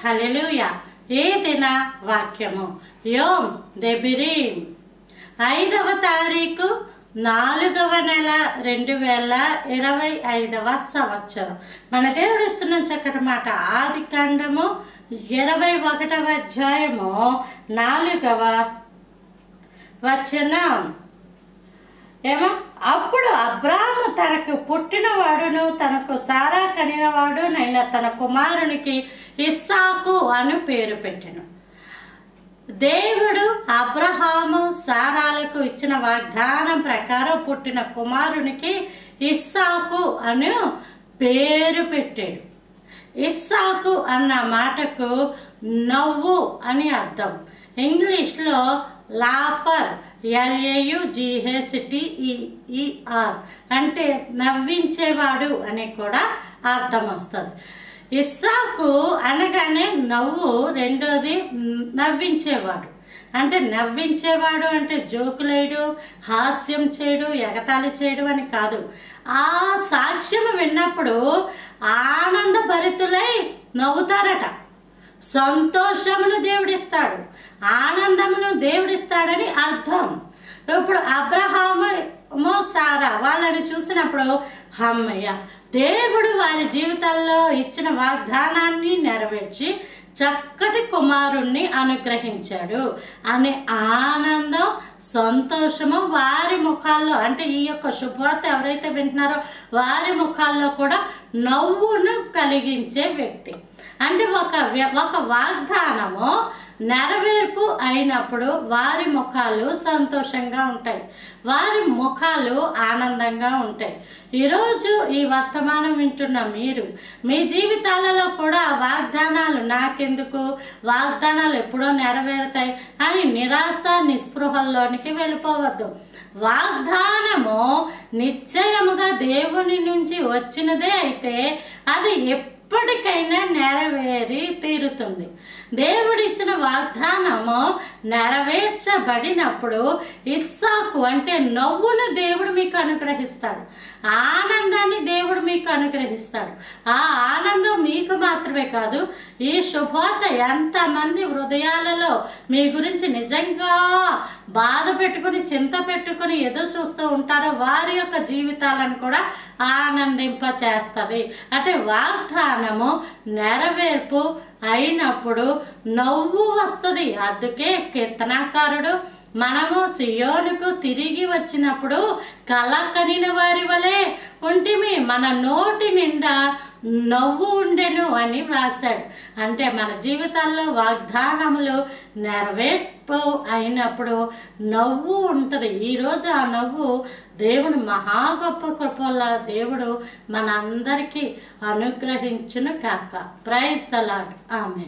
హల్లెలూయా. ఈ దిన వాక్యము యోమ్ దెబిరీం 5వ తారీఖు 4వ నెల 2025వ సంవత్సరం. మన దేవుడు ఇస్తున్న చక్కటి మాట ఆదికాండము 21వ అధ్యాయము 4వ వచనం. ఏమో అప్పుడు అబ్రాము తనకు పుట్టినవాడును తనకు సారా కనినవాడునైన తన కుమారునికి ఇస్సాకు అని పేరు పెట్టెను. దేవుడు అబ్రహాము సారాలకు ఇచ్చిన వాగ్దానం ప్రకారం పుట్టిన కుమారునికి ఇస్సాకు అని పేరు పెట్టాడు. ఇస్సాకు అన్న మాటకు నవ్వు అని అర్థం. ఇంగ్లీష్లో లాఫర్ LAUGHTER అంటే నవ్వించేవాడు అని కూడా అర్థం వస్తుంది. ఇస్సాకు అనగానే నవ్వు, రెండోది నవ్వించేవాడు. అంటే నవ్వించేవాడు అంటే జోకులేయడు, హాస్యం చేయడు, ఎగతాళి చేయడు అని కాదు. ఆ సాక్ష్యం విన్నప్పుడు ఆనందభరితులై నవ్వుతారట. సంతోషమును దేవుడిస్తాడు, ఆనందమును దేవుడిస్తాడని అర్థం. ఇప్పుడు అబ్రహాము సారా వాళ్ళని చూసినప్పుడు అమ్మయ్య, దేవుడు వారి జీవితాల్లో ఇచ్చిన వాగ్దానాన్ని నెరవేర్చి చక్కటి కుమారుణ్ణి అనుగ్రహించాడు అనే ఆనందం, సంతోషము వారి ముఖాల్లో, అంటే ఈ యొక్క శుభవార్త ఎవరైతే వింటున్నారో వారి ముఖాల్లో కూడా నవ్వును కలిగించే వ్యక్తి. అంటే ఒక వాగ్దానము నెరవేర్పు అయినప్పుడు వారి ముఖాలు సంతోషంగా ఉంటాయి, వారి ముఖాలు ఆనందంగా ఉంటాయి. ఈరోజు ఈ వర్తమానం వింటున్న మీరు మీ జీవితాలలో కూడా వాగ్దానాలు నాకెందుకు, వాగ్దానాలు ఎప్పుడో నెరవేరుతాయి అని నిరాశ నిస్పృహల్లోనికి వెళ్ళిపోవద్దు. వాగ్దానము నిశ్చయముగా దేవుని నుంచి వచ్చినదే అయితే అది ఎప్పటికైనా నెరవేరి తీరుతుంది. దేవుడిచ్చిన వాగ్దానము నెరవేర్చబడినప్పుడు ఇస్సాకు అంటే నవ్వును దేవుడు మీకు అనుగ్రహిస్తాడు, ఆనందాన్ని దేవుడు మీకు అనుగ్రహిస్తాడు. ఆ ఆనందం మీకు మాత్రమే కాదు, ఈ శుభవార్త ఎంతమంది హృదయాలలో మీ గురించి నిజంగా బాధ పెట్టుకుని చింత పెట్టుకుని ఎదురు చూస్తూ ఉంటారో వారి యొక్క జీవితాలను కూడా ఆనందింప చేస్తుంది. అంటే వాగ్దానము నెరవేర్పు అయినప్పుడు నవ్వు వస్తుంది. అందుకే కీర్తనాకారుడు మనము సియోనుకు తిరిగి వచ్చినప్పుడు కల కనిన వారి వలె ఉంటిమి, మన నోటి నిండా నవ్వు ఉండెను అని వ్రాశాడు. అంటే మన జీవితాల్లో వాగ్దానములు నెరవేర్పు అయినప్పుడు నవ్వు ఉంటుంది. ఈరోజు ఆ నవ్వు దేవుడు మహా గొప్ప కృపల దేవుడు మనందరికీ అనుగ్రహించును కాక. Praise the Lord. ఆమేన్.